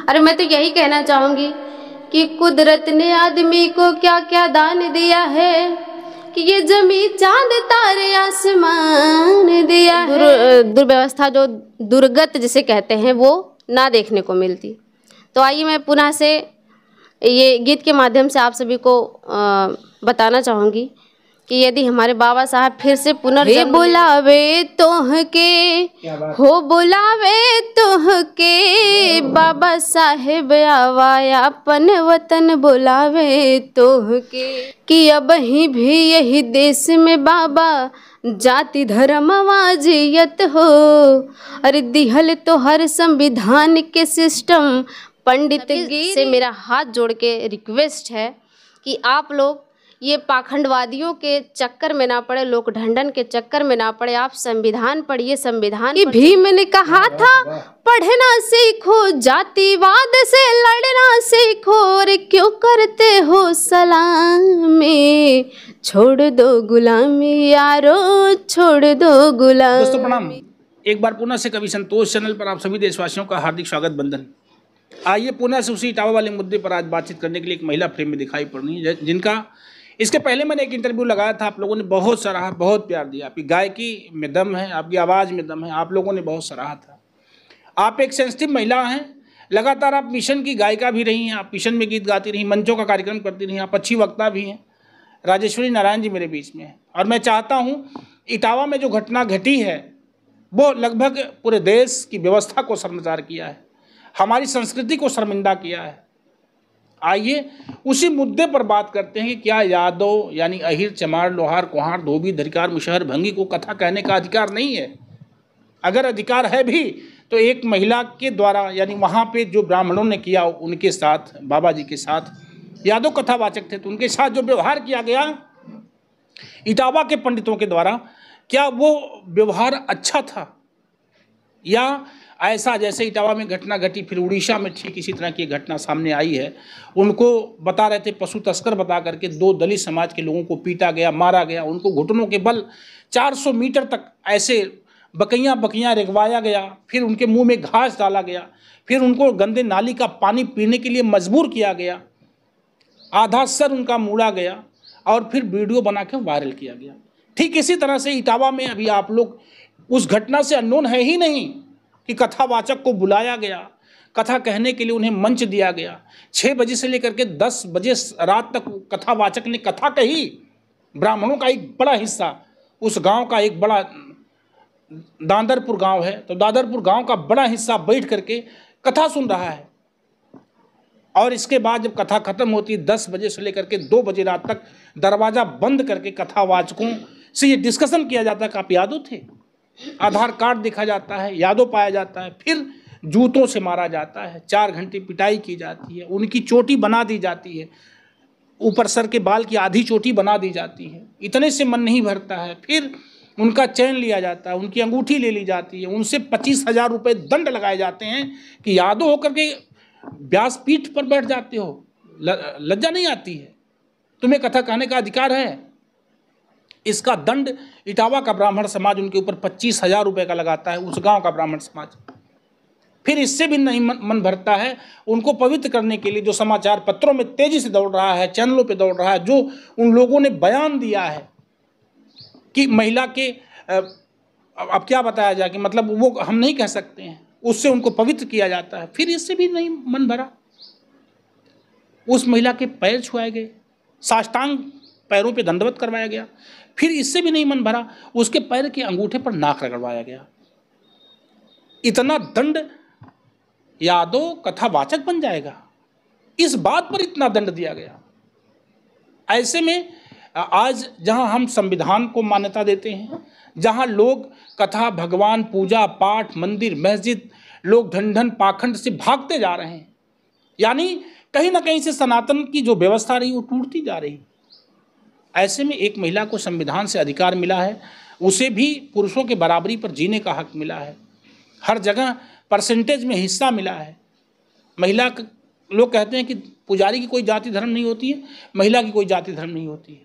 अरे मैं तो यही कहना चाहूंगी कि कुदरत ने आदमी को क्या क्या दान दिया है कि ये जमी चांद तारे आसमान दिया है। दुर्व्यवस्था जो दुर्गत जिसे कहते हैं वो ना देखने को मिलती। तो आइए मैं पुनः से ये गीत के माध्यम से आप सभी को बताना चाहूँगी कि यदि हमारे बाबा साहब फिर से पुनर्जन्म बुलावे तोहके हो बुलावे तोहके, बाबा साहेब आवा अपन वतन बुलावे तोहके, कि अब ही भी यही देश में बाबा जाति धर्म वाजियत हो। अरे दिहल तो हर संविधान के सिस्टम पंडित से मेरा हाथ जोड़ के रिक्वेस्ट है कि आप लोग ये पाखंडवादियों के चक्कर में ना पड़े, लोक ढंडन के चक्कर में ना पड़े। आप संविधान पढ़िए। संविधान की भीम ने कहा था पढ़ना सीखो, जातिवाद से लड़ना सीखो, और क्यों करते हो सलामी, छोड़ दो गुलामी यारो, छोड़ दो गुलामी। दोस्तों प्रणाम। एक बार पुनः से कवि संतोष चैनल पर आप सभी देशवासियों का हार्दिक स्वागत बंधन। आइए पुनः से उसी इटावा वाले मुद्दे पर आज बातचीत करने के लिए एक महिला फ्रेम में दिखाई पड़ रही है, जिनका इसके पहले मैंने एक इंटरव्यू लगाया था। आप लोगों ने बहुत सराहा, बहुत प्यार दिया। आपकी गायकी में दम है, आपकी आवाज़ में दम है, आप लोगों ने बहुत सराहा था। आप एक सेंसिटिव महिला हैं। लगातार आप मिशन की गायिका भी रही हैं, आप मिशन में गीत गाती रही, मंचों का कार्यक्रम करती रही, आप अच्छी वक्ता भी हैं। राजेश्वरी नारायण जी मेरे बीच में हैं और मैं चाहता हूँ इटावा में जो घटना घटी है वो लगभग पूरे देश की व्यवस्था को शर्मसार किया है, हमारी संस्कृति को शर्मिंदा किया है। आइए उसी मुद्दे पर बात करते हैं कि क्या यादव यानी अहिर, चमार, लोहार, कुम्हार, धोबी, धरिकार, मुशहर, भंगी को कथा कहने का अधिकार नहीं है? अगर अधिकार है भी तो एक महिला के द्वारा, यानी वहाँ पे जो ब्राह्मणों ने किया उनके साथ, बाबा जी के साथ, यादव कथावाचक थे तो उनके साथ जो व्यवहार किया गया इटावा के पंडितों के द्वारा, क्या वो व्यवहार अच्छा था? या ऐसा जैसे इटावा में घटना घटी, फिर उड़ीसा में ठीक इसी तरह की घटना सामने आई है। उनको बता रहे थे पशु तस्कर बता करके 2 दलित समाज के लोगों को पीटा गया, मारा गया, उनको घुटनों के बल 400 मीटर तक ऐसे बकैयाँ रेगवाया गया, फिर उनके मुंह में घास डाला गया, फिर उनको गंदे नाली का पानी पीने के लिए मजबूर किया गया, आधा सर उनका मूड़ा गया और फिर वीडियो बना के वायरल किया गया। ठीक इसी तरह से इटावा में अभी आप लोग उस घटना से अननोन है ही नहीं कि कथावाचक को बुलाया गया, कथा कहने के लिए उन्हें मंच दिया गया। 6 बजे से लेकर के 10 बजे रात तक कथावाचक ने कथा कही। ब्राह्मणों का एक बड़ा हिस्सा, उस गांव का एक बड़ा दादरपुर गांव है, तो दादरपुर गांव का बड़ा हिस्सा बैठ करके कथा सुन रहा है। और इसके बाद जब कथा खत्म होती है 10 बजे से लेकर के 2 बजे रात तक दरवाज़ा बंद करके कथावाचकों से ये डिस्कशन किया जाता है कि आप यादव थे, आधार कार्ड देखा जाता है, यादव पाया जाता है, फिर जूतों से मारा जाता है, 4 घंटे पिटाई की जाती है, उनकी चोटी बना दी जाती है, ऊपर सर के बाल की आधी चोटी बना दी जाती है। इतने से मन नहीं भरता है, फिर उनका चैन लिया जाता है, उनकी अंगूठी ले ली जाती है, उनसे 25,000 रुपये दंड लगाए जाते हैं कि यादव होकर के व्यासपीठ पर बैठ जाते हो, लज्जा नहीं आती है? तुम्हें कथा कहने का अधिकार है? इसका दंड इटावा का ब्राह्मण समाज उनके ऊपर 25,000 रुपये का लगाता है, उस गांव का ब्राह्मण समाज। फिर इससे भी नहीं मन भरता है, उनको पवित्र करने के लिए जो समाचार पत्रों में तेजी से दौड़ रहा है, चैनलों पे दौड़ रहा है, जो उन लोगों ने बयान दिया है कि महिला के अब क्या बताया जाए कि मतलब वो हम नहीं कह सकते हैं, उससे उनको पवित्र किया जाता है। फिर इससे भी नहीं मन भरा। उस महिला के पैर छुआए गए, साष्टांग पैरों पे दंडवत करवाया गया। फिर इससे भी नहीं मन भरा, उसके पैर के अंगूठे पर नाक रगड़वाया गया। इतना दंड यादव कथावाचक बन जाएगा? इस बात पर इतना दंड दिया गया। ऐसे में आज जहां हम संविधान को मान्यता देते हैं, जहां लोग कथा, भगवान, पूजा पाठ, मंदिर, मस्जिद, लोग ढंढन पाखंड से भागते जा रहे हैं, यानी कहीं ना कहीं से सनातन की जो व्यवस्था रही वो टूटती जा रही। ऐसे में एक महिला को संविधान से अधिकार मिला है, उसे भी पुरुषों के बराबरी पर जीने का हक मिला है, हर जगह परसेंटेज में हिस्सा मिला है। महिला, लोग कहते हैं कि पुजारी की कोई जाति धर्म नहीं होती है, महिला की कोई जाति धर्म नहीं होती है,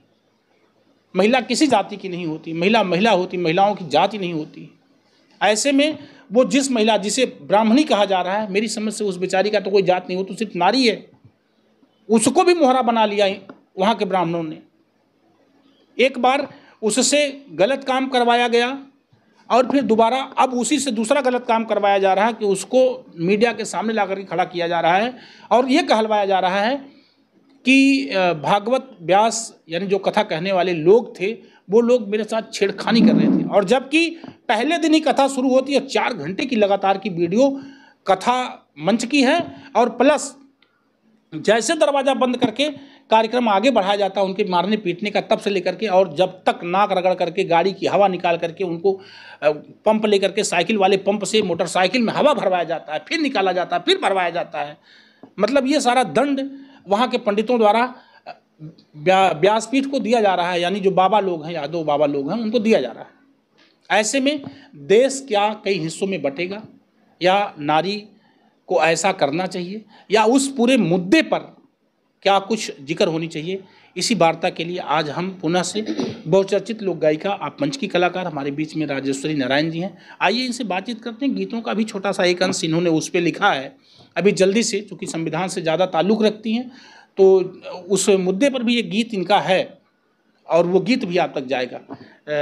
महिला किसी जाति की नहीं होती, महिला महिला होती, महिलाओं की जाति नहीं होती। ऐसे में वो जिस महिला जिसे ब्राह्मणी कहा जा रहा है, मेरी समझ से उस बेचारी का तो कोई जात नहीं, वो तो सिर्फ नारी है, उसको भी मोहरा बना लिया वहाँ के ब्राह्मणों ने। एक बार उससे गलत काम करवाया गया और फिर दोबारा अब उसी से दूसरा गलत काम करवाया जा रहा है कि उसको मीडिया के सामने ला करके खड़ा किया जा रहा है और ये कहलवाया जा रहा है कि भागवत व्यास यानी जो कथा कहने वाले लोग थे वो लोग मेरे साथ छेड़खानी कर रहे थे। और जबकि पहले दिन ही कथा शुरू होती है, 4 घंटे की लगातार की वीडियो कथा मंच की है और प्लस जैसे दरवाज़ा बंद करके कार्यक्रम आगे बढ़ाया जाता है उनके मारने पीटने का, तब से लेकर के और जब तक नाक रगड़ करके गाड़ी की हवा निकाल करके उनको पंप लेकर के साइकिल वाले पंप से मोटरसाइकिल में हवा भरवाया जाता है, फिर निकाला जाता है, फिर भरवाया जाता है। मतलब ये सारा दंड वहाँ के पंडितों द्वारा व्यासपीठ को दिया जा रहा है, यानी जो बाबा लोग हैं, यादव बाबा लोग हैं, उनको दिया जा रहा है। ऐसे में देश क्या कई हिस्सों में बटेगा, या नारी को ऐसा करना चाहिए, या उस पूरे मुद्दे पर क्या कुछ जिक्र होनी चाहिए। इसी वार्ता के लिए आज हम पुणे से बहुचर्चित लोक गायिका, आप मंच की कलाकार, हमारे बीच में राजेश्वरी नारायण जी हैं। आइए इनसे बातचीत करते हैं। गीतों का भी छोटा सा एक अंश इन्होंने उस पर लिखा है अभी जल्दी से, चूँकि संविधान से ज़्यादा ताल्लुक़ रखती हैं तो उस मुद्दे पर भी एक गीत इनका है और वो गीत भी आप तक जाएगा।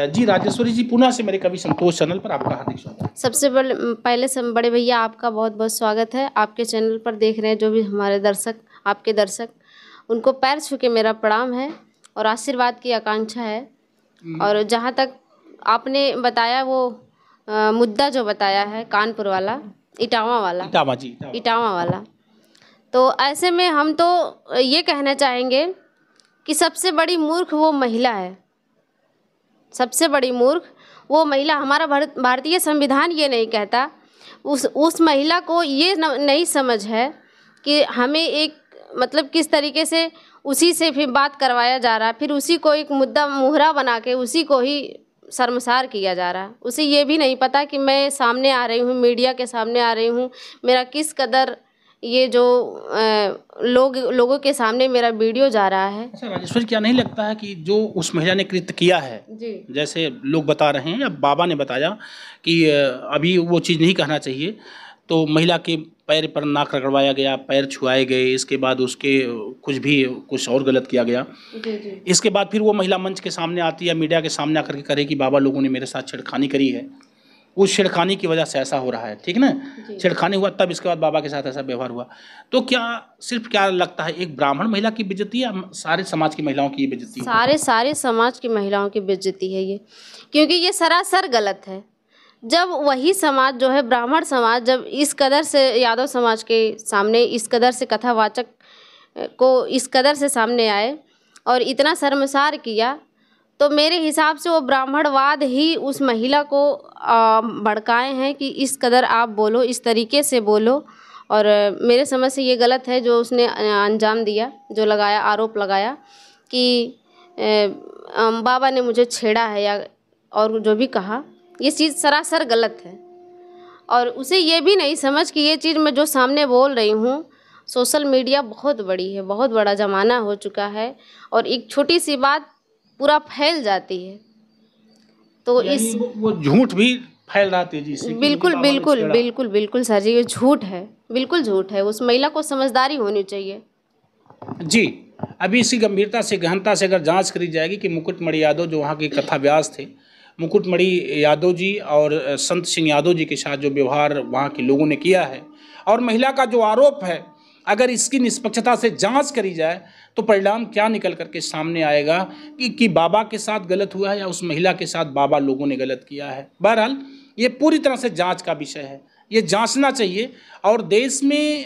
जी राजेश्वरी जी, पुणे से मेरे कवि संतोष चैनल पर आपका हार्दिक स्वागत। सबसे पहले बड़े भैया आपका बहुत बहुत स्वागत है। आपके चैनल पर देख रहे हैं जो भी हमारे दर्शक, आपके दर्शक, उनको पैर छू के मेरा प्रणाम है और आशीर्वाद की आकांक्षा है। और जहाँ तक आपने बताया वो मुद्दा जो बताया है कानपुर वाला, इटावा वाला, तो ऐसे में हम तो ये कहना चाहेंगे कि सबसे बड़ी मूर्ख वो महिला है, सबसे बड़ी मूर्ख वो महिला। हमारा भारतीय संविधान ये नहीं कहता, उस महिला को ये नहीं समझ है कि हमें एक मतलब किस तरीके से उसी से फिर बात करवाया जा रहा है, फिर उसी को एक मुद्दा मुहरा बना के उसी को ही शर्मसार किया जा रहा है। उसे ये भी नहीं पता कि मैं सामने आ रही हूँ, मीडिया के सामने आ रही हूँ, मेरा किस कदर ये जो लोगों के सामने मेरा वीडियो जा रहा है। अच्छा राजेश्वरी, क्या नहीं लगता है कि जो उस महिला ने कृत्य किया है जी, जैसे लोग बता रहे हैं या बाबा ने बताया कि अभी वो चीज़ नहीं कहना चाहिए, तो महिला के पैर पर नाक रगड़वाया गया, पैर छुआए गए, इसके बाद उसके कुछ और गलत किया गया जी। इसके बाद फिर वो महिला मंच के सामने आती है, मीडिया के सामने आकर के करे कि बाबा लोगों ने मेरे साथ छेड़खानी करी है, उस छेड़खानी की वजह से ऐसा हो रहा है, ठीक ना, छेड़खानी हुआ तब इसके बाद बाबा के साथ ऐसा व्यवहार हुआ। तो क्या लगता है एक ब्राह्मण महिला की बेइज्जती या सारे समाज की महिलाओं की बेइज्जती? सारे समाज की महिलाओं की बेइज्जती है ये, क्योंकि ये सरासर गलत है। जब वही समाज जो है, ब्राह्मण समाज, जब इस कदर से यादव समाज के सामने इस कदर से कथावाचक को इस कदर से सामने आए और इतना शर्मसार किया, तो मेरे हिसाब से वो ब्राह्मणवाद ही उस महिला को भड़काए हैं कि इस कदर आप बोलो, इस तरीके से बोलो। और मेरे समझ से ये गलत है जो उसने अंजाम दिया, जो लगाया, आरोप लगाया कि बाबा ने मुझे छेड़ा है या और जो भी कहा, ये चीज़ सरासर गलत है। और उसे ये भी नहीं समझ कि ये चीज़ मैं जो सामने बोल रही हूँ, सोशल मीडिया बहुत बड़ी है, बहुत बड़ा ज़माना हो चुका है और एक छोटी सी बात पूरा फैल जाती है। तो इस वो झूठ भी फैल रहा तेजी से। बिल्कुल सर जी, ये झूठ है, बिल्कुल झूठ है। उस महिला को समझदारी होनी चाहिए जी। अभी इसी गंभीरता से, गहनता से अगर जांच करी जाएगी कि मुकुटमणि यादव जो वहाँ के कथा व्यास थे, मुकुटमणि यादव जी और संत सिंह यादव जी के साथ जो व्यवहार वहाँ के लोगों ने किया है और महिला का जो आरोप है, अगर इसकी निष्पक्षता से जांच करी जाए तो परिणाम क्या निकल करके सामने आएगा कि बाबा के साथ गलत हुआ है या उस महिला के साथ बाबा लोगों ने गलत किया है। बहरहाल ये पूरी तरह से जांच का विषय है, ये जांचना चाहिए। और देश में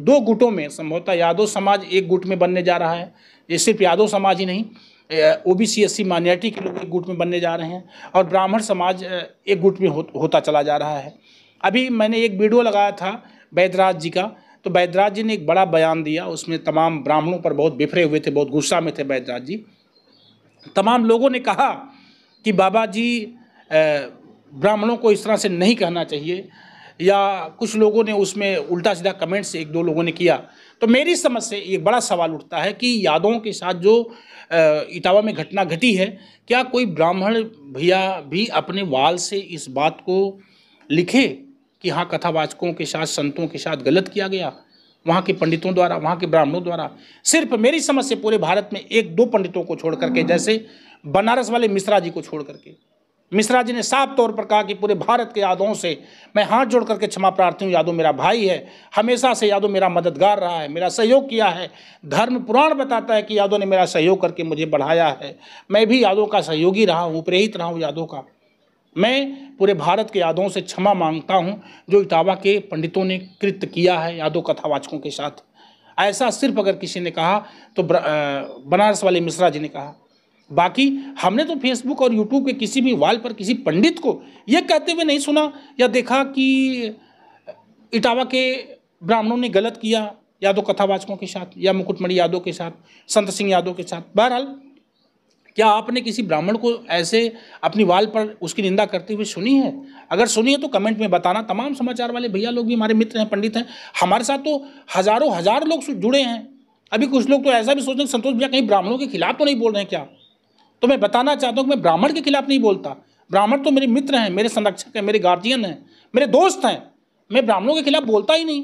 2 गुटों में संभवतः यादव समाज एक गुट में बनने जा रहा है, ये सिर्फ यादव समाज ही नहीं, ओबीसी एससी माइनॉरिटी के लोग एक गुट में बनने जा रहे हैं और ब्राह्मण समाज एक गुट में होता चला जा रहा है। अभी मैंने एक वीडियो लगाया था बैद्यराज जी का, तो बैद्यराज जी ने एक बड़ा बयान दिया, उसमें तमाम ब्राह्मणों पर बहुत बिफरे हुए थे, बहुत गुस्सा में थे बैद्यराज जी। तमाम लोगों ने कहा कि बाबा जी ब्राह्मणों को इस तरह से नहीं कहना चाहिए, या कुछ लोगों ने उसमें उल्टा सीधा कमेंट्स 1-2 लोगों ने किया। तो मेरी समझ से एक बड़ा सवाल उठता है कि यादवों के साथ जो इटावा में घटना घटी है, क्या कोई ब्राह्मण भैया भी अपने वाल से इस बात को लिखे कि हाँ कथावाचकों के साथ, संतों के साथ गलत किया गया, वहाँ के पंडितों द्वारा, वहाँ के ब्राह्मणों द्वारा। सिर्फ मेरी समझ से पूरे भारत में 1-2 पंडितों को छोड़ करके, जैसे बनारस वाले मिश्रा जी को छोड़ करके, मिश्रा जी ने साफ तौर पर कहा कि पूरे भारत के यादवों से मैं हाथ जोड़ करके क्षमा प्रार्थी हूँ, यादव मेरा भाई है, हमेशा से यादव मेरा मददगार रहा है, मेरा सहयोग किया है। धर्म पुराण बताता है कि यादव ने मेरा सहयोग करके मुझे बढ़ाया है, मैं भी यादव का सहयोगी रहा हूँ, प्रेरित रहा हूँ यादव का। मैं पूरे भारत के यादवों से क्षमा मांगता हूँ जो इटावा के पंडितों ने कृत्य किया है यादव कथावाचकों के साथ। ऐसा सिर्फ अगर किसी ने कहा तो बनारस वाले मिश्रा जी ने कहा। बाकी हमने तो फेसबुक और यूट्यूब के किसी भी वाल पर किसी पंडित को यह कहते हुए नहीं सुना या देखा कि इटावा के ब्राह्मणों ने गलत किया यादव कथावाचकों के साथ या मुकुटमणि यादव के साथ, संत सिंह यादव के साथ। बहरहाल, क्या आपने किसी ब्राह्मण को ऐसे अपनी वाल पर उसकी निंदा करते हुए सुनी है? अगर सुनी है तो कमेंट में बताना। तमाम समाचार वाले भैया लोग भी हमारे मित्र हैं, पंडित हैं, हमारे साथ तो हजारों हजार लोग जुड़े हैं। अभी कुछ लोग तो ऐसा भी सोच रहे हैं संतोष भैया कहीं ब्राह्मणों के खिलाफ तो नहीं बोल रहे हैं क्या? तो मैं बताना चाहता हूँ कि मैं ब्राह्मण के खिलाफ नहीं बोलता। ब्राह्मण तो मेरे मित्र हैं, मेरे संरक्षक हैं, मेरे गार्जियन हैं, मेरे दोस्त हैं। मैं ब्राह्मणों के खिलाफ बोलता ही नहीं।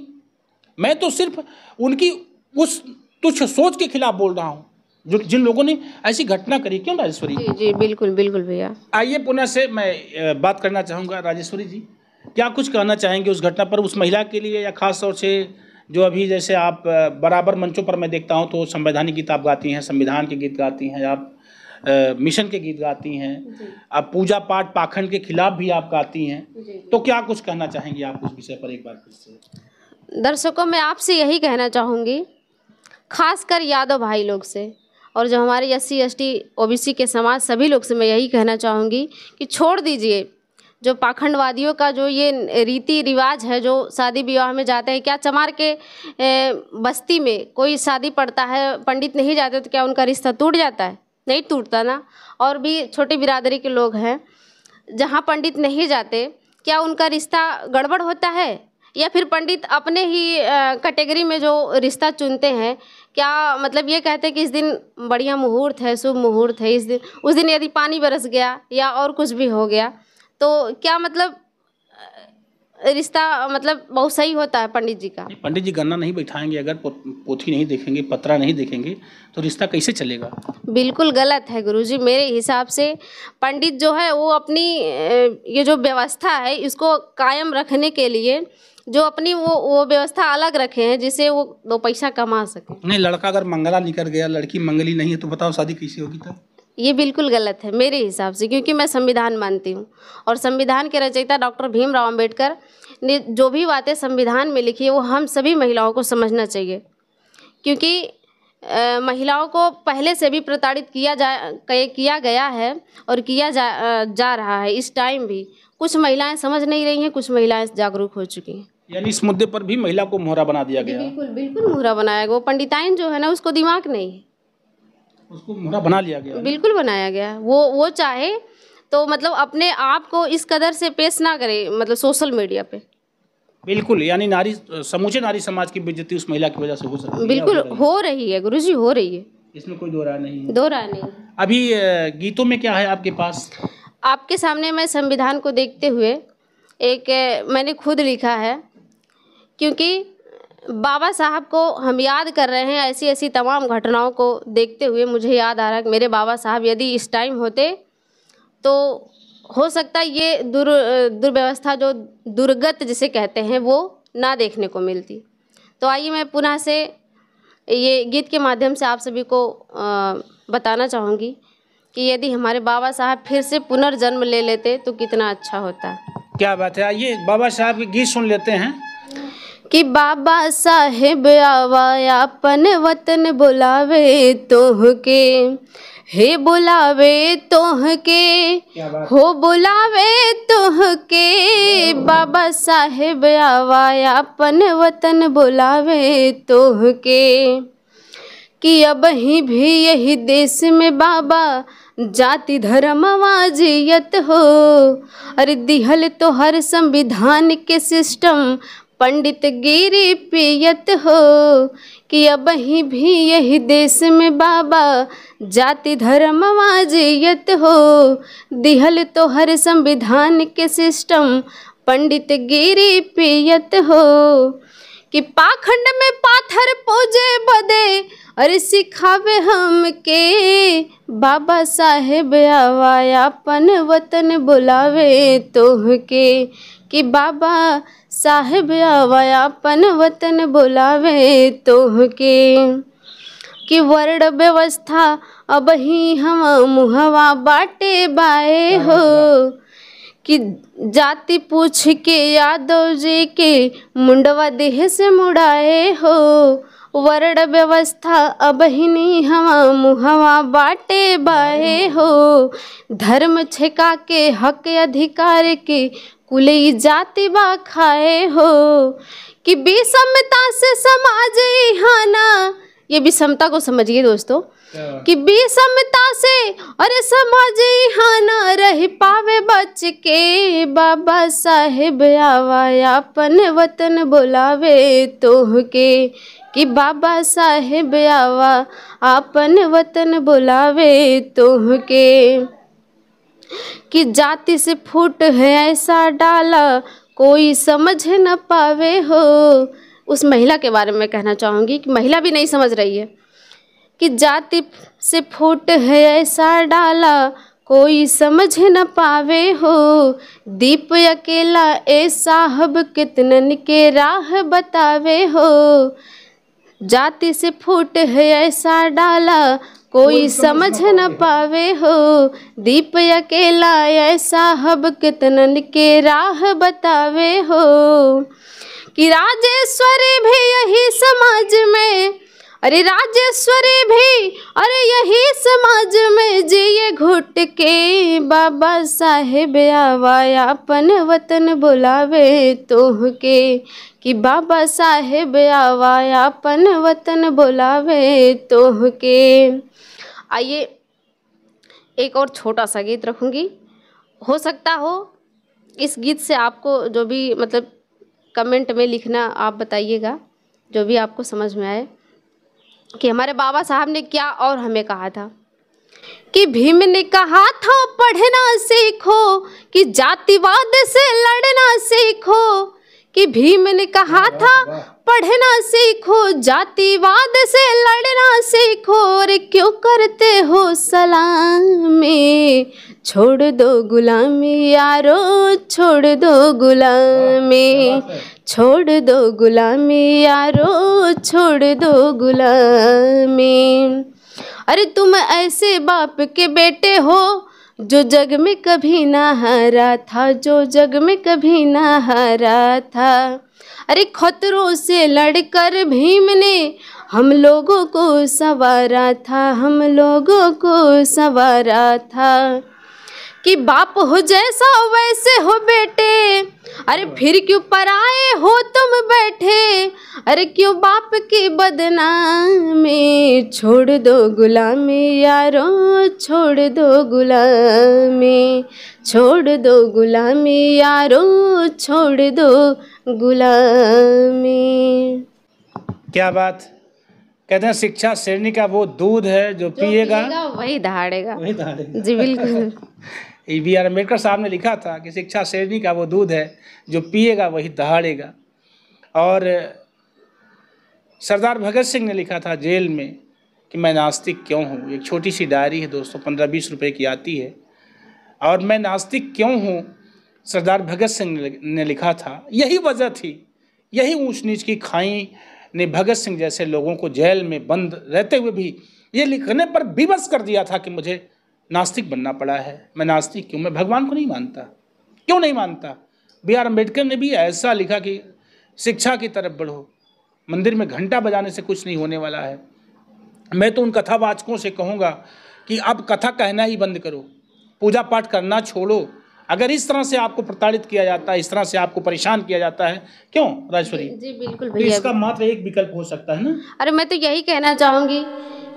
मैं तो सिर्फ उनकी उस तुच्छ सोच के खिलाफ बोल रहा हूँ जो जिन लोगों ने ऐसी घटना करी। क्यों राजेश्वरी? जी जी बिल्कुल बिल्कुल भैया। आइए पुनः से मैं बात करना चाहूँगा। राजेश्वरी जी, क्या कुछ कहना चाहेंगे उस घटना पर, उस महिला के लिए, या खास तौर से जो अभी जैसे आप बराबर मंचों पर मैं देखता हूँ तो संवैधानिक गीत आप गाती हैं, संविधान के गीत गाती हैं, आप मिशन के गीत गाती हैं, आप पूजा पाठ पाखंड के खिलाफ भी आप गाती हैं, तो क्या कुछ कहना चाहेंगी आप उस विषय पर एक बार फिर से? दर्शकों, मैं आपसे यही कहना चाहूँगी, खासकर यादव भाई लोग से और जो हमारे SC ST OBC के समाज सभी लोग से मैं यही कहना चाहूँगी कि छोड़ दीजिए जो पाखंडवादियों का जो ये रीति रिवाज है, जो शादी विवाह में जाते हैं। क्या चमार के बस्ती में कोई शादी पड़ता है, पंडित नहीं जाते तो क्या उनका रिश्ता टूट जाता है? नहीं टूटता ना। और भी छोटी बिरादरी के लोग हैं जहाँ पंडित नहीं जाते, क्या उनका रिश्ता गड़बड़ होता है? या फिर पंडित अपने ही कैटेगरी में जो रिश्ता चुनते हैं, क्या मतलब ये कहते हैं कि इस दिन बढ़िया मुहूर्त है, शुभ मुहूर्त है, इस दिन उस दिन यदि पानी बरस गया या और कुछ भी हो गया तो क्या मतलब रिश्ता मतलब बहुत सही होता है पंडित जी का? पंडित जी गन्ना नहीं बैठाएंगे, अगर पोथी नहीं देखेंगे, पतरा नहीं देखेंगे तो रिश्ता कैसे चलेगा? बिल्कुल गलत है गुरुजी। मेरे हिसाब से पंडित जो है वो अपनी ये जो व्यवस्था है इसको कायम रखने के लिए जो अपनी वो व्यवस्था अलग रखे हैं जिससे वो 2 पैसा कमा सके। नहीं, लड़का अगर मंगला निकल गया, लड़की मंगली नहीं है तो बताओ शादी कैसे होगी तब? ये बिल्कुल गलत है मेरे हिसाब से, क्योंकि मैं संविधान मानती हूँ और संविधान के रचयिता डॉक्टर भीमराव अंबेडकर ने जो भी बातें संविधान में लिखी है वो हम सभी महिलाओं को समझना चाहिए। क्योंकि महिलाओं को पहले से भी प्रताड़ित किया गया है और किया जा रहा है। इस टाइम भी कुछ महिलाएं समझ नहीं रही हैं, कुछ महिलाएं जागरूक हो चुकी हैं। यानी इस मुद्दे पर भी महिला को मोहरा बना दिया गया? बिल्कुल बिल्कुल मोहरा बनाया गया। वो पंडिताइन जो है ना, उसको दिमाग नहीं है, उसको मोहरा बना लिया गया। बिल्कुल बनाया गया। वो चाहे तो मतलब अपने आप को इस कदर से पेश ना करे, मतलब सोशल मीडिया पे। बिल्कुल, यानी समूचे नारी समाज की बेइज्जती उस महिला की वजह से हो सकती है। बिल्कुल हो रही है गुरुजी, हो रही है, इसमें कोई दो राय नहीं है। दो राय नहीं। अभी गीतों में क्या है आपके पास? आपके सामने मैं संविधान को देखते हुए एक मैंने खुद लिखा है, क्योंकि बाबा साहब को हम याद कर रहे हैं। ऐसी ऐसी तमाम घटनाओं को देखते हुए मुझे याद आ रहा है कि मेरे बाबा साहब यदि इस टाइम होते तो हो सकता है ये दुर्व्यवस्था जो दुर्गत जिसे कहते हैं वो ना देखने को मिलती। तो आइए मैं पुनः से ये गीत के माध्यम से आप सभी को बताना चाहूँगी कि यदि हमारे बाबा साहब फिर से पुनर्जन्म ले लेते तो कितना अच्छा होता। क्या बात है, आइए बाबा साहब के गीत सुन लेते हैं। कि बाबा साहेब आवा अपन वतन बुलावे तोहके, हे बुलावे तोहके, हो बुलावे तोहके। बाबा साहेब आवा अपन वतन बुलावे तोहके। कि अब ही भी यही देश में बाबा जाति धर्म वाजियत हो। अरे दिहल तो हर संविधान के सिस्टम पंडित गिरी पियत हो। कि अब ही भी यही देश में बाबा जाति धर्म वाजियत हो। दिहल तो हर संविधान के सिस्टम पंडित गिरी पियत हो। कि पाखंड में पाथर पूजे बदे अरे सिखावे हमके बाबा साहेब आवा अपन वतन बुलावे तोहके। कि बाबा साहेब आवा अपन वतन बुलावे तोहके। कि वर्ण व्यवस्था अब ही हम मुहवा बाटे बाए हो। कि जाति पूछ के यादव जी के मुंडवा देह से मुड़ाए हो। वर्ण व्यवस्था अब ही नहीं हम मुहवा बाटे बाए हो। धर्म छेका के हक अधिकार के कुलई जाति बा खाए हो। कि विषमता से समाज हाना, ये विषमता को समझिए दोस्तों। कि विषमता से अरे समाज यहाँ न रह पावे बच के। बाबा साहेब आवा अपन वतन बुलावे तोहके। कि बाबा साहेब आवा अपन वतन बुलावे तोहके। कि जाति से फूट है ऐसा डाला कोई समझ न पावे हो। उस महिला के बारे में कहना चाहूँगी कि महिला भी नहीं समझ रही है। कि जाति से फूट है ऐसा डाला कोई समझ न पावे हो। दीप अकेला ए साहब कितनन के राह बतावे हो। जाति से फूट है ऐसा डाला कोई समझ न पावे हो। दीप अकेला ए साहब कितनन के राह बतावे हो। कि राजेश्वरी भी यही समाज में अरे राजेश्वरी भी अरे यही समाज में जिए घुट के। बाबा साहेब आवा अपन वतन बुलावे तोहके। कि बाबा साहेब आवा अपन वतन बुलावे तोहके। आइए एक और छोटा सा गीत रखूँगी। हो सकता हो इस गीत से आपको जो भी मतलब कमेंट में लिखना आप बताइएगा, जो भी आपको समझ में आए कि हमारे बाबा साहब ने क्या और हमें कहा था। कि भीम ने कहा था पढ़ना सीखो, कि जातिवाद से लड़ना सीखो। कि भीम ने कहा था पढ़ना सीखो, जातिवाद से लड़ना सीखो। और क्यों करते हो सलामी, छोड़ दो गुलामी यारो, छोड़ दो गुलामी। छोड़ दो गुलामी यारो, छोड़ दो गुलामी। अरे तुम ऐसे बाप के बेटे हो जो जग में कभी ना हारा था, जो जग में कभी ना हारा था। अरे खतरों से लड़कर भीम ने हम लोगों को संवारा था, हम लोगों को संवारा था। कि बाप हो जैसा वैसे हो बेटे, अरे फिर क्यों पराए हो तुम बैठे। अरे क्यों बाप की बदनामी, छोड़ दो गुलामी यारो, छोड़ दो गुलामी। छोड़ दो गुलामी यारो, छोड़ दो गुलामी। क्या बात कहते हैं, शिक्षा शेरनी का वो दूध है जो पिएगा वही दहाड़ेगा। वही दहाड़ेगा। जी बिल्कुल। B.R. अम्बेडकर साहब ने लिखा था कि शिक्षा शेरनी का वो दूध है जो पिएगा वही दहाड़ेगा। और सरदार भगत सिंह ने लिखा था जेल में कि मैं नास्तिक क्यों हूँ। एक छोटी सी डायरी है दोस्तों, 15-20 रुपए की आती है। और मैं नास्तिक क्यों हूँ सरदार भगत सिंह ने लिखा था। यही वजह थी, यही ऊंच नीच की खाई ने भगत सिंह जैसे लोगों को जेल में बंद रहते हुए भी ये लिखने पर विवश कर दिया था कि मुझे नास्तिक बनना पड़ा है। मैं नास्तिक क्यों, मैं भगवान को नहीं मानता। क्यों नहीं मानता? B.R. अम्बेडकर ने भी ऐसा लिखा कि शिक्षा की तरफ बढ़ो, मंदिर में घंटा बजाने से कुछ नहीं होने वाला है। मैं तो उन कथावाचकों से कहूँगा कि अब कथा कहना ही बंद करो, पूजा पाठ करना छोड़ो। अगर इस तरह से आपको प्रताड़ित किया जाता है, इस तरह से आपको परेशान किया जाता है, क्यों राजेश्वरी? जी बिल्कुल तो भैया। इसका मात्र एक विकल्प हो सकता है ना। अरे मैं तो यही कहना चाहूंगी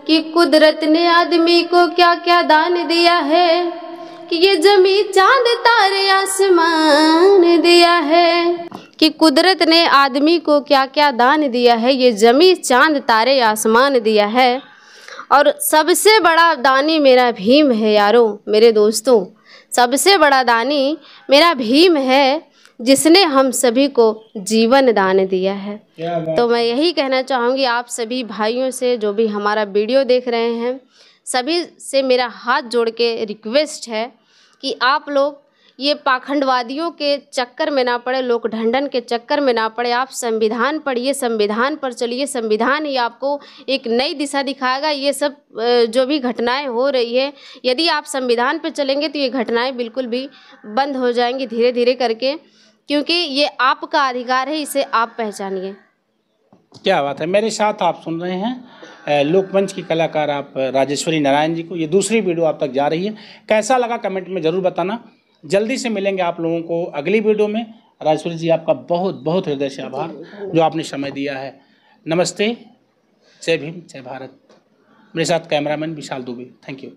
कि कुदरत ने आदमी को क्या क्या दान दिया है, कि ये जमीन चांद तारे आसमान दिया है। कि कुदरत ने आदमी को क्या क्या दान दिया है, ये जमीन चांद तारे आसमान दिया है। और सबसे बड़ा दानी मेरा भीम है यारों, मेरे दोस्तों। सबसे बड़ा दानी मेरा भीम है। जिसने हम सभी को जीवन दान दिया है। तो मैं यही कहना चाहूँगी आप सभी भाइयों से, जो भी हमारा वीडियो देख रहे हैं, सभी से मेरा हाथ जोड़ के रिक्वेस्ट है कि आप लोग ये पाखंडवादियों के चक्कर में ना पड़े, लोक ढंढन के चक्कर में ना पड़े। आप संविधान पढ़िए, संविधान पर चलिए, संविधान ही आपको एक नई दिशा दिखाएगा। ये सब जो भी घटनाएं हो रही है, यदि आप संविधान पर चलेंगे तो ये घटनाएं बिल्कुल भी बंद हो जाएंगी धीरे धीरे करके, क्योंकि ये आपका अधिकार है, इसे आप पहचानिए। क्या बात है। मेरे साथ आप सुन रहे हैं लोकमंच की कलाकार आप राजेश्वरी नारायण जी को। ये दूसरी वीडियो आप तक जा रही है, कैसा लगा कमेंट में ज़रूर बताना। जल्दी से मिलेंगे आप लोगों को अगली वीडियो में। राजेश्वरी जी, आपका बहुत बहुत हृदय से आभार जो आपने समय दिया है। नमस्ते, जय भीम, जय भारत। मेरे साथ cameraman Vishal Dubey. Thank you.